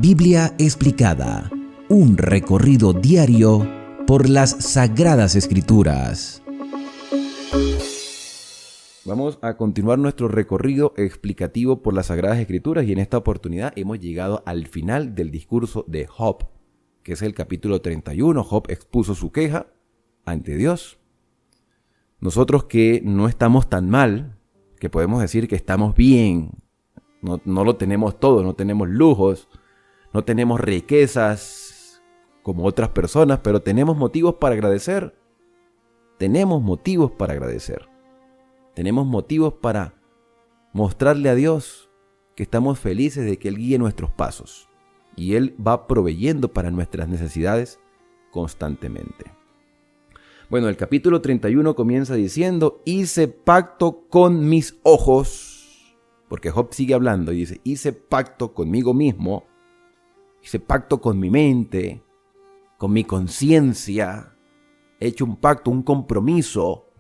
Biblia explicada, un recorrido diario por las Sagradas Escrituras. Vamos a continuar nuestro recorrido explicativo por las Sagradas Escrituras y en esta oportunidad hemos llegado al final del discurso de Job, que es el capítulo 31. Job expuso su queja ante Dios. Nosotros que no estamos tan mal, que podemos decir que estamos bien, no lo tenemos todo, no tenemos lujos, no tenemos riquezas como otras personas, pero tenemos motivos para agradecer. Tenemos motivos para agradecer. Tenemos motivos para mostrarle a Dios que estamos felices de que Él guíe nuestros pasos. Y Él va proveyendo para nuestras necesidades constantemente. Bueno, el capítulo 31 comienza diciendo: hice pacto con mis ojos. Porque Job sigue hablando y dice: hice pacto conmigo mismo. Hice pacto con mi mente, con mi conciencia. He hecho un pacto, un compromiso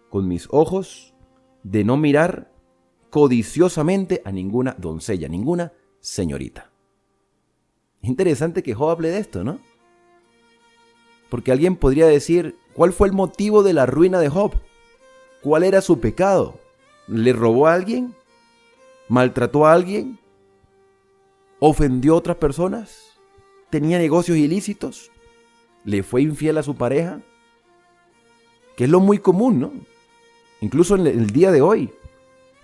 con mis ojos de no mirar codiciosamente a ninguna doncella, ninguna señorita. Es interesante que Job hable de esto, ¿no? Porque alguien podría decir: ¿cuál fue el motivo de la ruina de Job? ¿Cuál era su pecado? ¿Le robó a alguien? ¿Maltrató a alguien? ¿Ofendió a otras personas? ¿Tenía negocios ilícitos? ¿Le fue infiel a su pareja? Que es lo muy común, ¿no? Incluso en el día de hoy.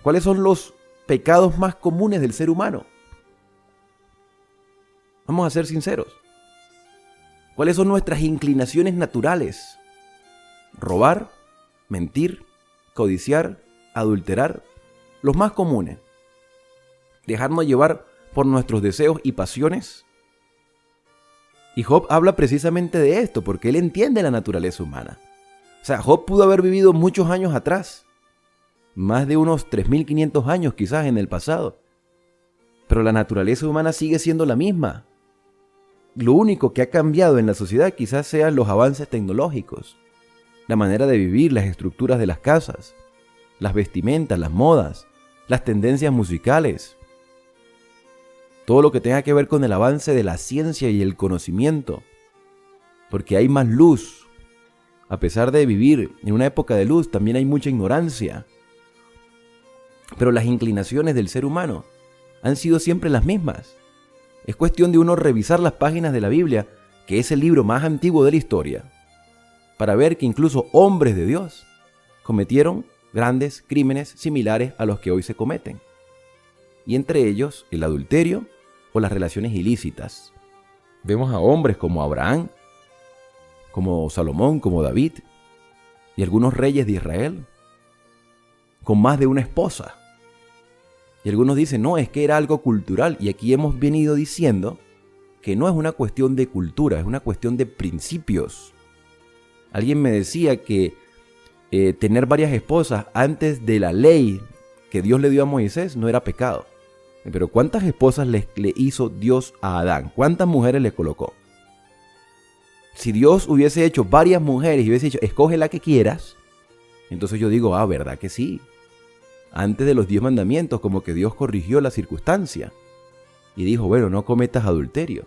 ¿Cuáles son los pecados más comunes del ser humano? Vamos a ser sinceros. ¿Cuáles son nuestras inclinaciones naturales? Robar, mentir, codiciar, adulterar. Los más comunes. Dejarnos llevar por nuestros deseos y pasiones. Y Job habla precisamente de esto, porque él entiende la naturaleza humana. O sea, Job pudo haber vivido muchos años atrás, más de unos 3.500 años quizás en el pasado, pero la naturaleza humana sigue siendo la misma. Lo único que ha cambiado en la sociedad quizás sean los avances tecnológicos, la manera de vivir, las estructuras de las casas, las vestimentas, las modas, las tendencias musicales, todo lo que tenga que ver con el avance de la ciencia y el conocimiento, porque hay más luz. A pesar de vivir en una época de luz, también hay mucha ignorancia. Pero las inclinaciones del ser humano han sido siempre las mismas. Es cuestión de uno revisar las páginas de la Biblia, que es el libro más antiguo de la historia, para ver que incluso hombres de Dios cometieron grandes crímenes similares a los que hoy se cometen. Y entre ellos, el adulterio o las relaciones ilícitas. Vemos a hombres como Abraham, como Salomón, como David, y algunos reyes de Israel, con más de una esposa. Y algunos dicen: no, es que era algo cultural, y aquí hemos venido diciendo que no es una cuestión de cultura, es una cuestión de principios. Alguien me decía que tener varias esposas antes de la ley que Dios le dio a Moisés no era pecado. Pero ¿cuántas esposas le hizo Dios a Adán? ¿Cuántas mujeres le colocó? Si Dios hubiese hecho varias mujeres y hubiese dicho: escoge la que quieras, entonces yo digo: ¿verdad que sí? Antes de los 10 mandamientos, como que Dios corrigió la circunstancia y dijo: bueno, no cometas adulterio,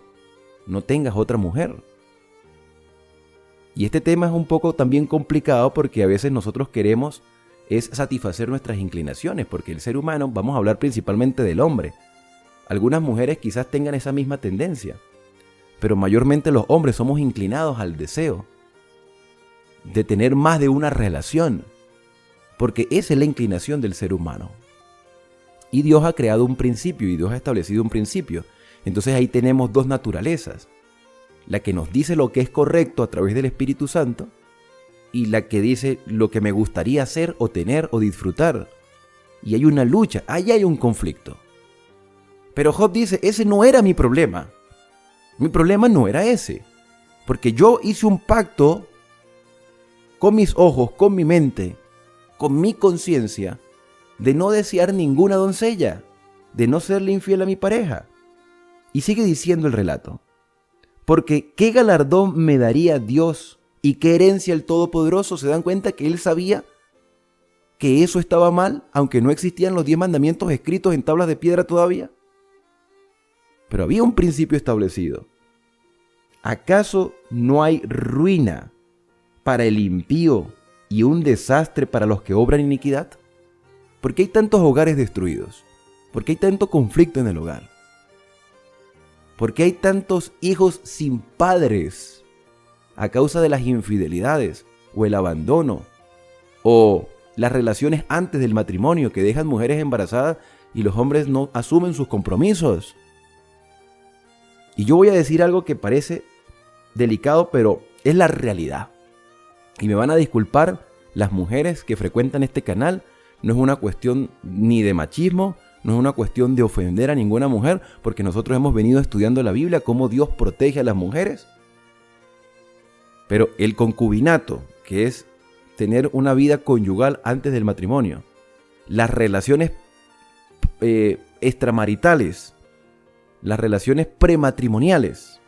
no tengas otra mujer. Y este tema es un poco también complicado, porque a veces nosotros queremos es satisfacer nuestras inclinaciones, porque el ser humano, vamos a hablar principalmente del hombre. Algunas mujeres quizás tengan esa misma tendencia, pero mayormente los hombres somos inclinados al deseo de tener más de una relación, porque esa es la inclinación del ser humano. Y Dios ha creado un principio, y Dios ha establecido un principio. Entonces ahí tenemos dos naturalezas: la que nos dice lo que es correcto a través del Espíritu Santo, y la que dice lo que me gustaría hacer o tener o disfrutar. Y hay una lucha, ahí hay un conflicto. Pero Job dice: ese no era mi problema. Mi problema no era ese, porque yo hice un pacto con mis ojos, con mi mente, con mi conciencia, de no desear ninguna doncella, de no serle infiel a mi pareja. Y sigue diciendo el relato: porque ¿qué galardón me daría Dios y qué herencia el Todopoderoso? ¿Se dan cuenta que él sabía que eso estaba mal, aunque no existían los 10 mandamientos escritos en tablas de piedra todavía? Pero había un principio establecido. ¿Acaso no hay ruina para el impío y un desastre para los que obran iniquidad? ¿Por qué hay tantos hogares destruidos? ¿Por qué hay tanto conflicto en el hogar? ¿Por qué hay tantos hijos sin padres a causa de las infidelidades o el abandono o las relaciones antes del matrimonio que dejan mujeres embarazadas y los hombres no asumen sus compromisos? Y yo voy a decir algo que parece delicado, pero es la realidad. Y me van a disculpar las mujeres que frecuentan este canal. No es una cuestión ni de machismo, no es una cuestión de ofender a ninguna mujer, porque nosotros hemos venido estudiando la Biblia, cómo Dios protege a las mujeres. Pero el concubinato, que es tener una vida conyugal antes del matrimonio, las relaciones extramaritales, las relaciones prematrimoniales,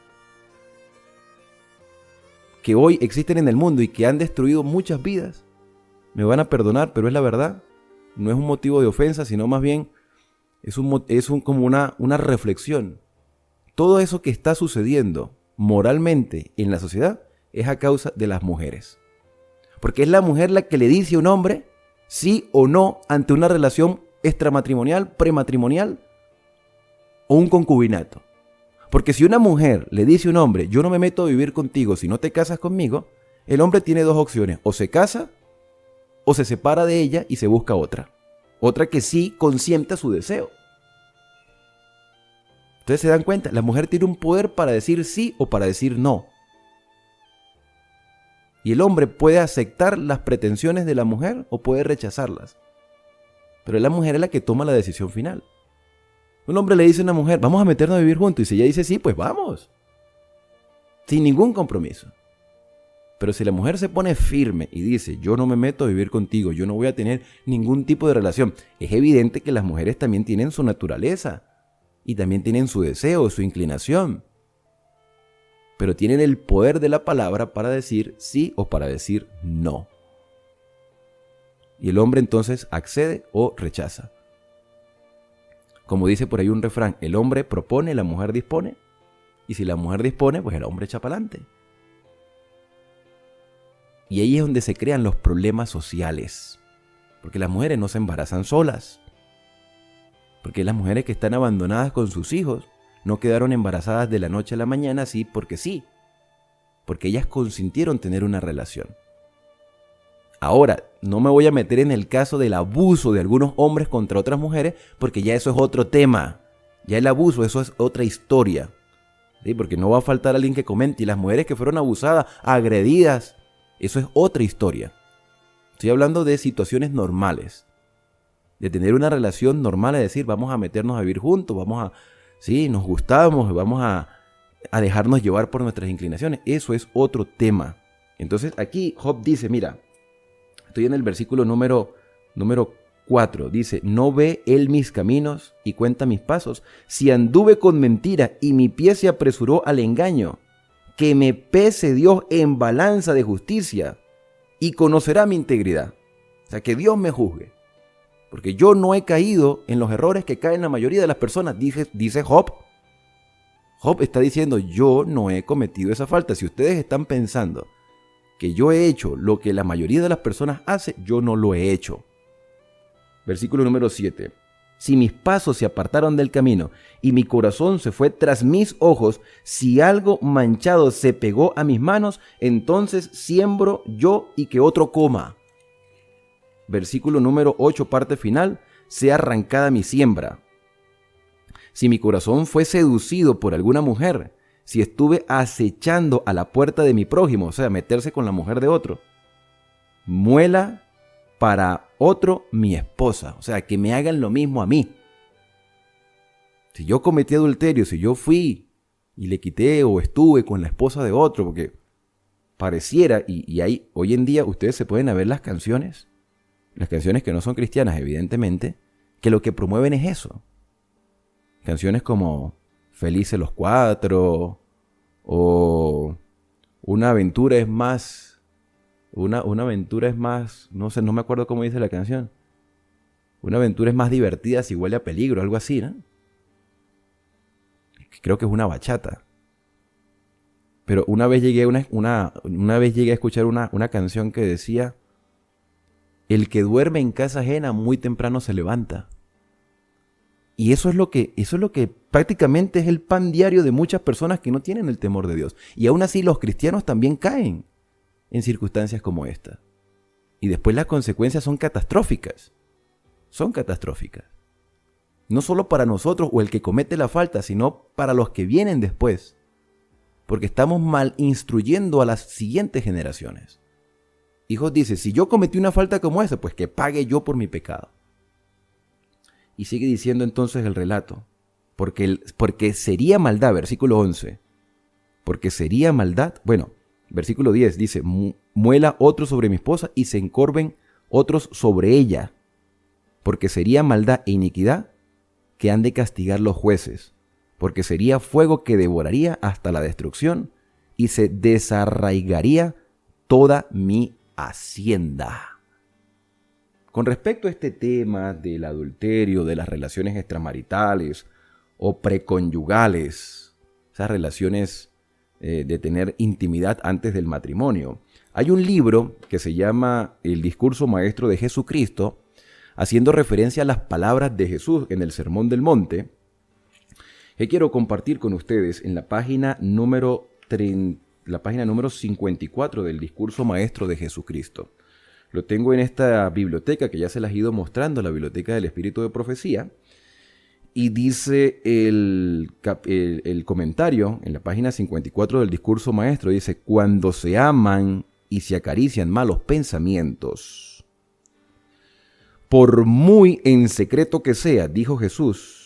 que hoy existen en el mundo y que han destruido muchas vidas, me van a perdonar, pero es la verdad. No es un motivo de ofensa, sino más bien es como una reflexión. Todo eso que está sucediendo moralmente en la sociedad es a causa de las mujeres. Porque es la mujer la que le dice a un hombre sí o no ante una relación extramatrimonial, prematrimonial o un concubinato. Porque si una mujer le dice a un hombre, yo no me meto a vivir contigo si no te casas conmigo, el hombre tiene dos opciones: o se casa o se separa de ella y se busca otra. Otra que sí consienta su deseo. Entonces se dan cuenta, la mujer tiene un poder para decir sí o para decir no. Y el hombre puede aceptar las pretensiones de la mujer o puede rechazarlas. Pero la mujer es la que toma la decisión final. Un hombre le dice a una mujer, vamos a meternos a vivir juntos. Y si ella dice sí, pues vamos. Sin ningún compromiso. Pero si la mujer se pone firme y dice, yo no me meto a vivir contigo, yo no voy a tener ningún tipo de relación, es evidente que las mujeres también tienen su naturaleza y también tienen su deseo, su inclinación. Pero tienen el poder de la palabra para decir sí o para decir no. Y el hombre entonces accede o rechaza. Como dice por ahí un refrán, el hombre propone, la mujer dispone. Y si la mujer dispone, pues el hombre echa para adelante. Y ahí es donde se crean los problemas sociales. Porque las mujeres no se embarazan solas. Porque las mujeres que están abandonadas con sus hijos no quedaron embarazadas de la noche a la mañana así porque sí. Porque ellas consintieron tener una relación. Ahora, no me voy a meter en el caso del abuso de algunos hombres contra otras mujeres, porque ya eso es otro tema. Ya el abuso, eso es otra historia. ¿Sí? Porque no va a faltar alguien que comente. Y las mujeres que fueron abusadas, agredidas, eso es otra historia. Estoy hablando de situaciones normales. De tener una relación normal, es decir, vamos a meternos a vivir juntos, sí, nos gustamos, vamos a dejarnos llevar por nuestras inclinaciones. Eso es otro tema. Entonces aquí Job dice, mira, estoy en el versículo número 4. Dice, ¿no ve él mis caminos y cuenta mis pasos? Si anduve con mentira y mi pie se apresuró al engaño, que me pese Dios en balanza de justicia y conocerá mi integridad. O sea, que Dios me juzgue. Porque yo no he caído en los errores que caen la mayoría de las personas, dice Job. Job está diciendo, yo no he cometido esa falta. Si ustedes están pensando que yo he hecho lo que la mayoría de las personas hace, yo no lo he hecho. Versículo número 7. Si mis pasos se apartaron del camino y mi corazón se fue tras mis ojos, si algo manchado se pegó a mis manos, entonces siembro yo y que otro coma. Versículo número 8, parte final, sea arrancada mi siembra. Si mi corazón fue seducido por alguna mujer, si estuve acechando a la puerta de mi prójimo, o sea, meterse con la mujer de otro, muela para otro mi esposa, o sea, que me hagan lo mismo a mí. Si yo cometí adulterio, si yo fui y le quité o estuve con la esposa de otro, porque pareciera, y ahí, hoy en día ustedes se pueden ver las canciones que no son cristianas, evidentemente, que lo que promueven es eso. Canciones como Felices los Cuatro, o Una aventura es más, no sé, no me acuerdo cómo dice la canción. Una aventura es más divertida si huele a peligro, algo así, ¿no? creo que es una bachata. Pero una vez llegué una vez llegué a escuchar una canción que decía: el que duerme en casa ajena muy temprano se levanta. Y eso es lo que prácticamente es el pan diario de muchas personas que no tienen el temor de Dios. Y aún así los cristianos también caen en circunstancias como esta. Y después las consecuencias son catastróficas. Son catastróficas. No solo para nosotros o el que comete la falta, sino para los que vienen después. Porque estamos mal instruyendo a las siguientes generaciones. Hijos dice: si yo cometí una falta como esa, pues que pague yo por mi pecado. Y sigue diciendo entonces el relato: porque sería maldad, versículo 11, porque sería maldad, bueno, versículo 10 dice: muela otro sobre mi esposa y se encorven otros sobre ella, porque sería maldad e iniquidad que han de castigar los jueces, porque sería fuego que devoraría hasta la destrucción y se desarraigaría toda mi hacienda. Con respecto a este tema del adulterio, de las relaciones extramaritales o preconyugales, esas relaciones de tener intimidad antes del matrimonio, hay un libro que se llama El discurso maestro de Jesucristo, haciendo referencia a las palabras de Jesús en el Sermón del Monte, que quiero compartir con ustedes en la página número 54 del discurso maestro de Jesucristo. Lo tengo en esta biblioteca que ya se las he ido mostrando, la Biblioteca del Espíritu de Profecía. Y dice el comentario en la página 54 del discurso maestro, dice: cuando se aman y se acarician malos pensamientos, por muy en secreto que sea, dijo Jesús,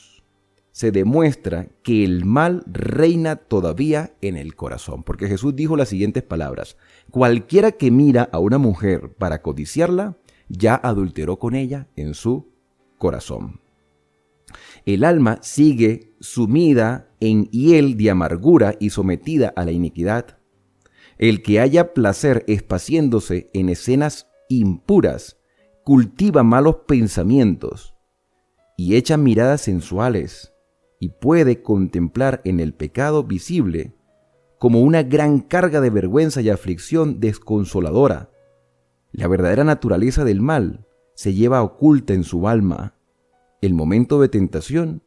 se demuestra que el mal reina todavía en el corazón. Porque Jesús dijo las siguientes palabras: cualquiera que mira a una mujer para codiciarla, ya adulteró con ella en su corazón. El alma sigue sumida en hiel de amargura y sometida a la iniquidad. El que haya placer esparciéndose en escenas impuras, cultiva malos pensamientos y echa miradas sensuales, y puede contemplar en el pecado visible como una gran carga de vergüenza y aflicción desconsoladora. La verdadera naturaleza del mal se lleva oculta en su alma. El momento de tentación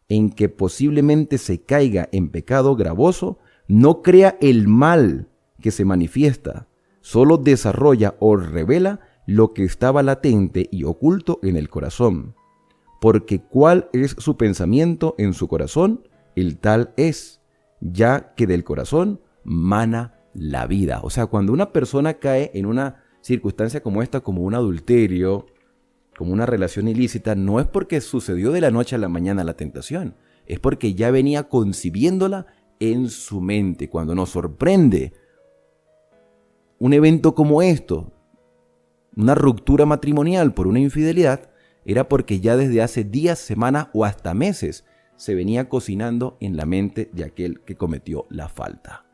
en que posiblemente se caiga en pecado gravoso no crea el mal que se manifiesta, solo desarrolla o revela lo que estaba latente y oculto en el corazón. Porque cuál es su pensamiento en su corazón, el tal es, ya que del corazón mana la vida. O sea, cuando una persona cae en una circunstancia como esta, como un adulterio, como una relación ilícita, no es porque sucedió de la noche a la mañana la tentación, es porque ya venía concibiéndola en su mente. Cuando nos sorprende un evento como esto, una ruptura matrimonial por una infidelidad, era porque ya desde hace días, semanas o hasta meses se venía cocinando en la mente de aquel que cometió la falta.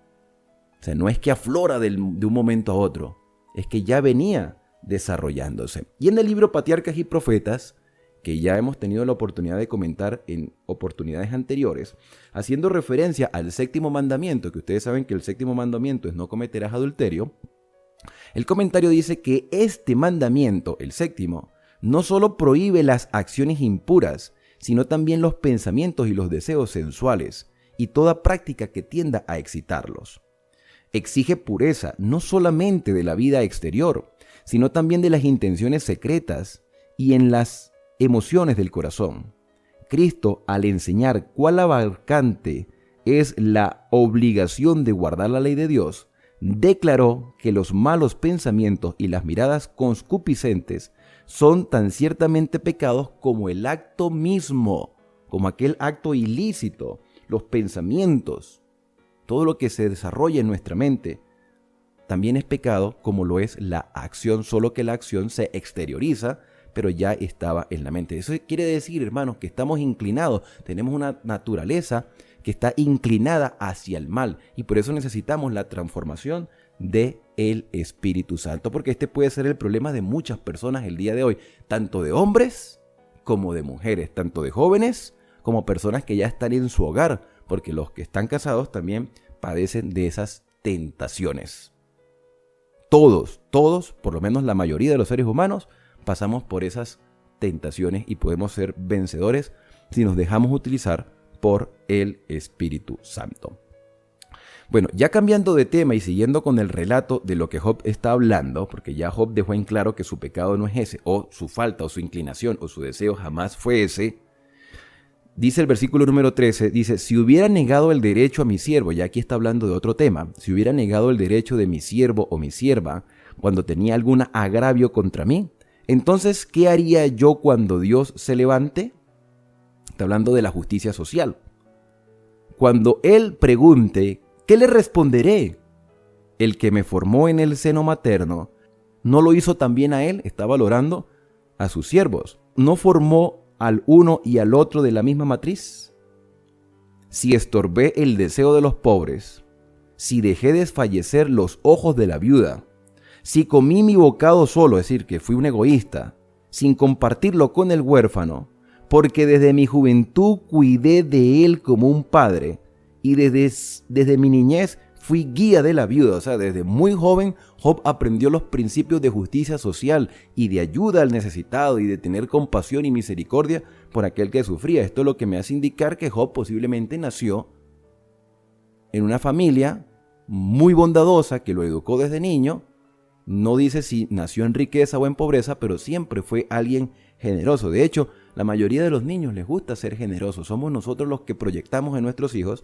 O sea, no es que aflora de un momento a otro, es que ya venía desarrollándose. Y en el libro Patriarcas y Profetas, que ya hemos tenido la oportunidad de comentar en oportunidades anteriores, haciendo referencia al séptimo mandamiento, que ustedes saben que el séptimo mandamiento es no cometerás adulterio, el comentario dice que este mandamiento, el séptimo, no solo prohíbe las acciones impuras, sino también los pensamientos y los deseos sensuales y toda práctica que tienda a excitarlos. Exige pureza no solamente de la vida exterior, sino también de las intenciones secretas y en las emociones del corazón. Cristo, al enseñar cuál abarcante es la obligación de guardar la ley de Dios, declaró que los malos pensamientos y las miradas concupiscentes son tan ciertamente pecados como el acto mismo, como aquel acto ilícito, los pensamientos, todo lo que se desarrolla en nuestra mente, también es pecado como lo es la acción, solo que la acción se exterioriza, pero ya estaba en la mente. Eso quiere decir, hermanos, que estamos inclinados, tenemos una naturaleza que está inclinada hacia el mal, y por eso necesitamos la transformación del Espíritu Santo, porque este puede ser el problema de muchas personas el día de hoy, tanto de hombres como de mujeres, tanto de jóvenes como personas que ya están en su hogar, porque los que están casados también padecen de esas tentaciones. Todos, por lo menos la mayoría de los seres humanos, pasamos por esas tentaciones y podemos ser vencedores si nos dejamos utilizar por el Espíritu Santo. Bueno, ya cambiando de tema y siguiendo con el relato de lo que Job está hablando, porque ya Job dejó en claro que su pecado no es ese, o su falta, o su inclinación, o su deseo jamás fue ese. Dice el versículo número 13, dice, si hubiera negado el derecho a mi siervo, ya aquí está hablando de otro tema, si hubiera negado el derecho de mi siervo o mi sierva cuando tenía algún agravio contra mí, entonces, ¿qué haría yo cuando Dios se levante? Está hablando de la justicia social. Cuando Él pregunte, ¿qué le responderé? El que me formó en el seno materno, ¿no lo hizo también a Él? Está valorando a sus siervos. ¿No formó al uno y al otro de la misma matriz? Si estorbé el deseo de los pobres, si dejé desfallecer los ojos de la viuda, si comí mi bocado solo, es decir, que fui un egoísta, sin compartirlo con el huérfano, porque desde mi juventud cuidé de él como un padre, y desde mi niñez fui guía de la viuda. O sea, desde muy joven Job aprendió los principios de justicia social y de ayuda al necesitado y de tener compasión y misericordia por aquel que sufría. Esto es lo que me hace indicar que Job posiblemente nació en una familia muy bondadosa que lo educó desde niño. No dice si nació en riqueza o en pobreza, pero siempre fue alguien generoso. De hecho, la mayoría de los niños les gusta ser generosos. Somos nosotros los que proyectamos en nuestros hijos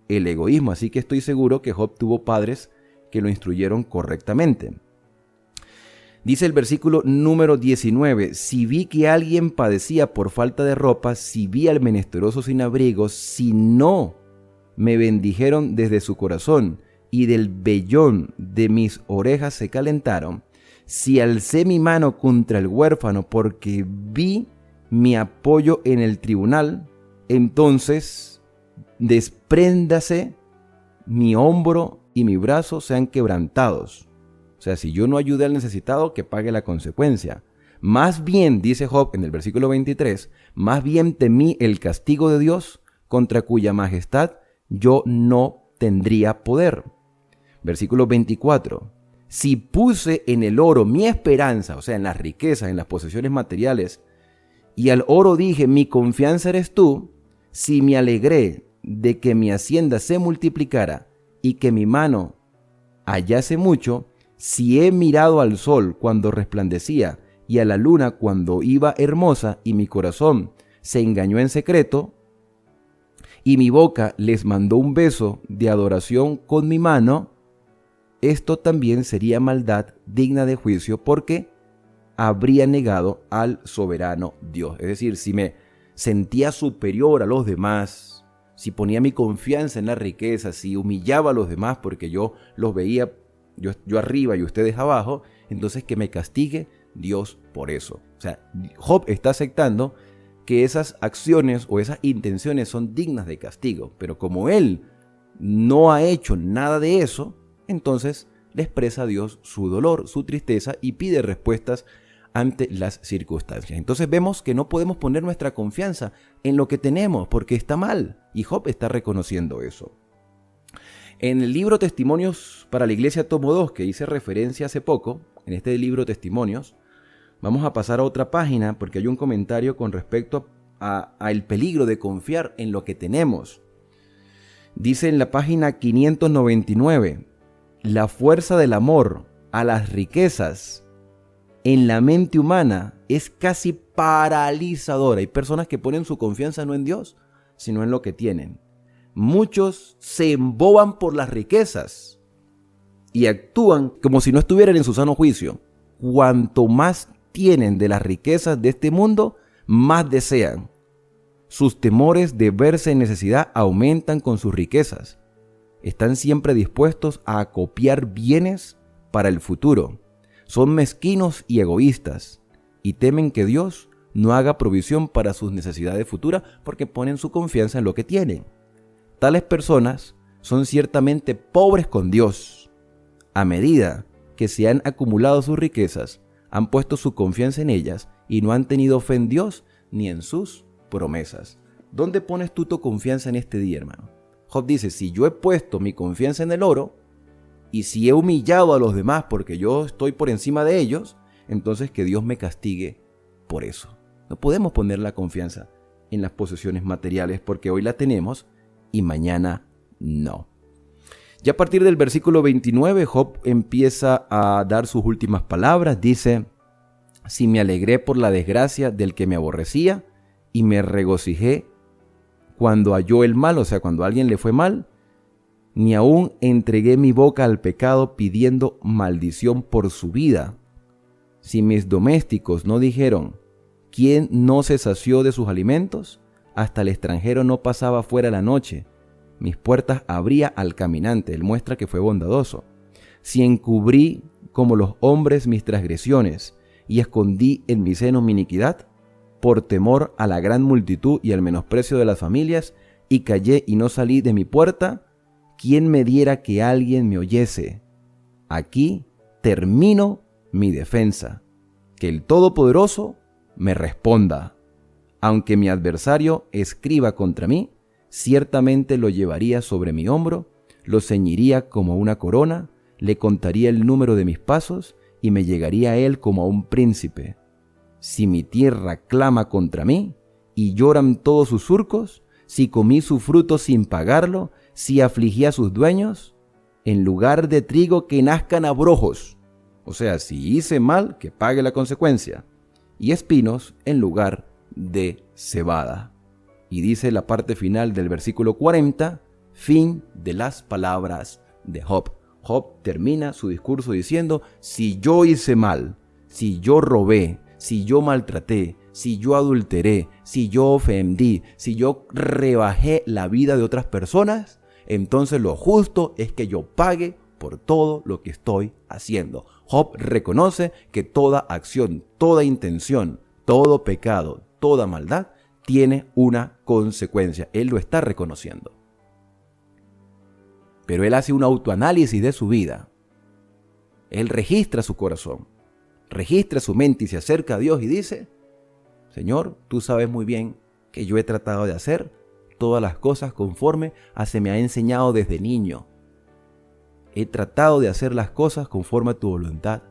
el egoísmo. Así que estoy seguro que Job tuvo padres que lo instruyeron correctamente. Dice el versículo número 19, si vi que alguien padecía por falta de ropa, si vi al menesteroso sin abrigo, si no me bendijeron desde su corazón, y del vellón de mis orejas se calentaron, si alcé mi mano contra el huérfano porque vi mi apoyo en el tribunal, entonces despréndase mi hombro y mi brazo sean quebrantados. O sea, si yo no ayudé al necesitado, que pague la consecuencia. Más bien, dice Job en el versículo 23, más bien temí el castigo de Dios, contra cuya majestad yo no tendría poder. Versículo 24. Si puse en el oro mi esperanza, o sea, en las riquezas, en las posesiones materiales, y al oro dije, mi confianza eres tú, si me alegré de que mi hacienda se multiplicara y que mi mano hallase mucho, si he mirado al sol cuando resplandecía y a la luna cuando iba hermosa, y mi corazón se engañó en secreto, y mi boca les mandó un beso de adoración con mi mano, esto también sería maldad digna de juicio, porque habría negado al soberano Dios. Es decir, si me sentía superior a los demás, si ponía mi confianza en la riqueza, si humillaba a los demás porque yo los veía yo arriba y ustedes abajo, entonces que me castigue Dios por eso. O sea, Job está aceptando que esas acciones o esas intenciones son dignas de castigo, pero como él no ha hecho nada de eso, entonces le expresa a Dios su dolor, su tristeza y pide respuestas ante las circunstancias. Entonces vemos que no podemos poner nuestra confianza en lo que tenemos porque está mal, y Job está reconociendo eso. En el libro Testimonios para la Iglesia tomo 2, que hice referencia hace poco, en este libro Testimonios, vamos a pasar a otra página porque hay un comentario con respecto al peligro de confiar en lo que tenemos. Dice en la página 599, la fuerza del amor a las riquezas en la mente humana es casi paralizadora. Hay personas que ponen su confianza no en Dios, sino en lo que tienen. Muchos se emboban por las riquezas y actúan como si no estuvieran en su sano juicio. Cuanto más tienen de las riquezas de este mundo, más desean. Sus temores de verse en necesidad aumentan con sus riquezas. Están siempre dispuestos a acopiar bienes para el futuro. Son mezquinos y egoístas y temen que Dios no haga provisión para sus necesidades futuras porque ponen su confianza en lo que tienen. Tales personas son ciertamente pobres con Dios. A medida que se han acumulado sus riquezas, han puesto su confianza en ellas y no han tenido fe en Dios ni en sus promesas. ¿Dónde pones tú tu confianza en este día, hermano? Job dice, si yo he puesto mi confianza en el oro, y si he humillado a los demás porque yo estoy por encima de ellos, entonces que Dios me castigue por eso. No podemos poner la confianza en las posesiones materiales porque hoy la tenemos y mañana no. Ya a partir del versículo 29, Job empieza a dar sus últimas palabras. Dice, si me alegré por la desgracia del que me aborrecía y me regocijé cuando halló el mal, o sea, cuando a alguien le fue mal, ni aún entregué mi boca al pecado pidiendo maldición por su vida. Si mis domésticos no dijeron, ¿quién no se sació de sus alimentos? Hasta el extranjero no pasaba fuera la noche. Mis puertas abría al caminante. Él muestra que fue bondadoso. Si encubrí como los hombres mis transgresiones y escondí en mi seno mi iniquidad, por temor a la gran multitud y al menosprecio de las familias, y callé y no salí de mi puerta, ¿quién me diera que alguien me oyese? Aquí termino mi defensa. Que el Todopoderoso me responda. Aunque mi adversario escriba contra mí, ciertamente lo llevaría sobre mi hombro, lo ceñiría como una corona, le contaría el número de mis pasos y me llegaría a él como a un príncipe. Si mi tierra clama contra mí y lloran todos sus surcos, si comí su fruto sin pagarlo, si afligí a sus dueños, en lugar de trigo que nazcan abrojos, o sea, si hice mal, que pague la consecuencia, y espinos en lugar de cebada. Y dice la parte final del versículo 40, fin de las palabras de Job. Job termina su discurso diciendo, si yo hice mal, si yo robé, si yo maltraté, si yo adulteré, si yo ofendí, si yo rebajé la vida de otras personas, entonces lo justo es que yo pague por todo lo que estoy haciendo. Job reconoce que toda acción, toda intención, todo pecado, toda maldad tiene una consecuencia. Él lo está reconociendo. Pero él hace un autoanálisis de su vida. Él registra su corazón, registra su mente y se acerca a Dios y dice, Señor, tú sabes muy bien que yo he tratado de hacer todas las cosas conforme a se me ha enseñado desde niño. He tratado de hacer las cosas conforme a tu voluntad.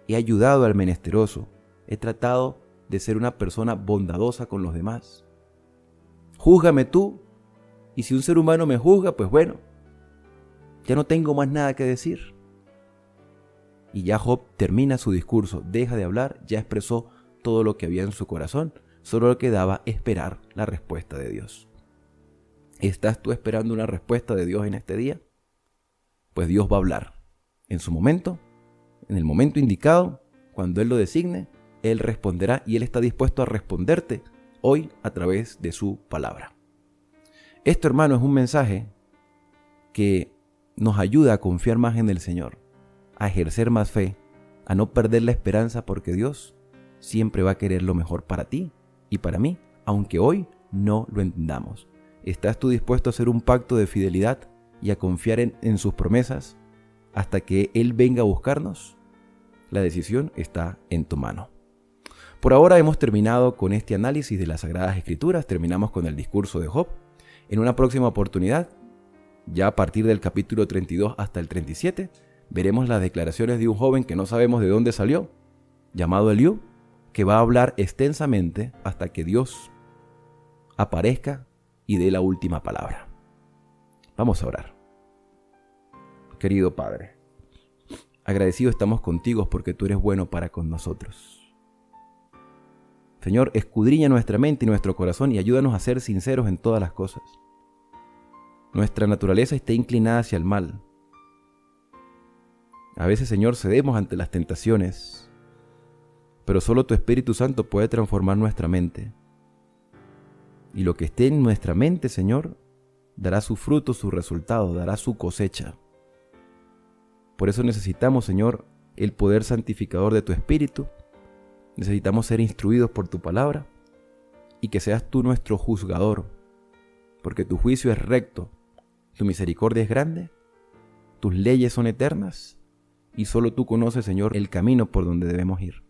He ayudado al menesteroso. He tratado de ser una persona bondadosa con los demás. Júzgame tú, y si un ser humano me juzga, pues bueno, ya no tengo más nada que decir. Y ya Job termina su discurso, deja de hablar, ya expresó todo lo que había en su corazón, solo le quedaba esperar la respuesta de Dios. ¿Estás tú esperando una respuesta de Dios en este día? Pues Dios va a hablar en su momento, en el momento indicado, cuando Él lo designe, Él responderá y Él está dispuesto a responderte hoy a través de su palabra. Esto, hermano, es un mensaje que nos ayuda a confiar más en el Señor, a ejercer más fe, a no perder la esperanza porque Dios siempre va a querer lo mejor para ti y para mí, aunque hoy no lo entendamos. ¿Estás tú dispuesto a hacer un pacto de fidelidad y a confiar en sus promesas hasta que Él venga a buscarnos? La decisión está en tu mano. Por ahora hemos terminado con este análisis de las Sagradas Escrituras, terminamos con el discurso de Job. En una próxima oportunidad, ya a partir del capítulo 32 hasta el 37, veremos las declaraciones de un joven que no sabemos de dónde salió, llamado Eliú, que va a hablar extensamente hasta que Dios aparezca y dé la última palabra. Vamos a orar. Querido Padre, agradecidos estamos contigo porque tú eres bueno para con nosotros. Señor, escudriña nuestra mente y nuestro corazón y ayúdanos a ser sinceros en todas las cosas. Nuestra naturaleza está inclinada hacia el mal. A veces, Señor, cedemos ante las tentaciones, pero solo tu Espíritu Santo puede transformar nuestra mente. Y lo que esté en nuestra mente, Señor, dará su fruto, su resultado, dará su cosecha. Por eso necesitamos, Señor, el poder santificador de tu Espíritu. Necesitamos ser instruidos por tu palabra y que seas tú nuestro juzgador, porque tu juicio es recto, tu misericordia es grande, tus leyes son eternas y solo tú conoces, Señor, el camino por donde debemos ir.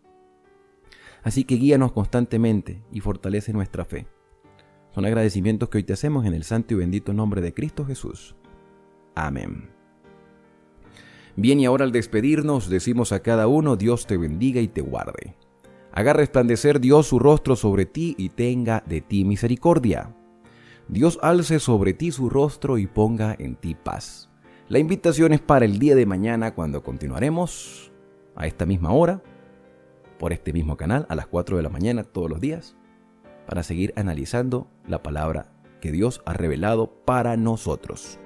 Así que guíanos constantemente y fortalece nuestra fe. Son agradecimientos que hoy te hacemos en el santo y bendito nombre de Cristo Jesús. Amén. Bien, y ahora al despedirnos decimos a cada uno: Dios te bendiga y te guarde. Haga resplandecer Dios su rostro sobre ti y tenga de ti misericordia. Dios alce sobre ti su rostro y ponga en ti paz. La invitación es para el día de mañana, cuando continuaremos a esta misma hora, por este mismo canal, a las 4 de la mañana todos los días, para seguir analizando la palabra que Dios ha revelado para nosotros.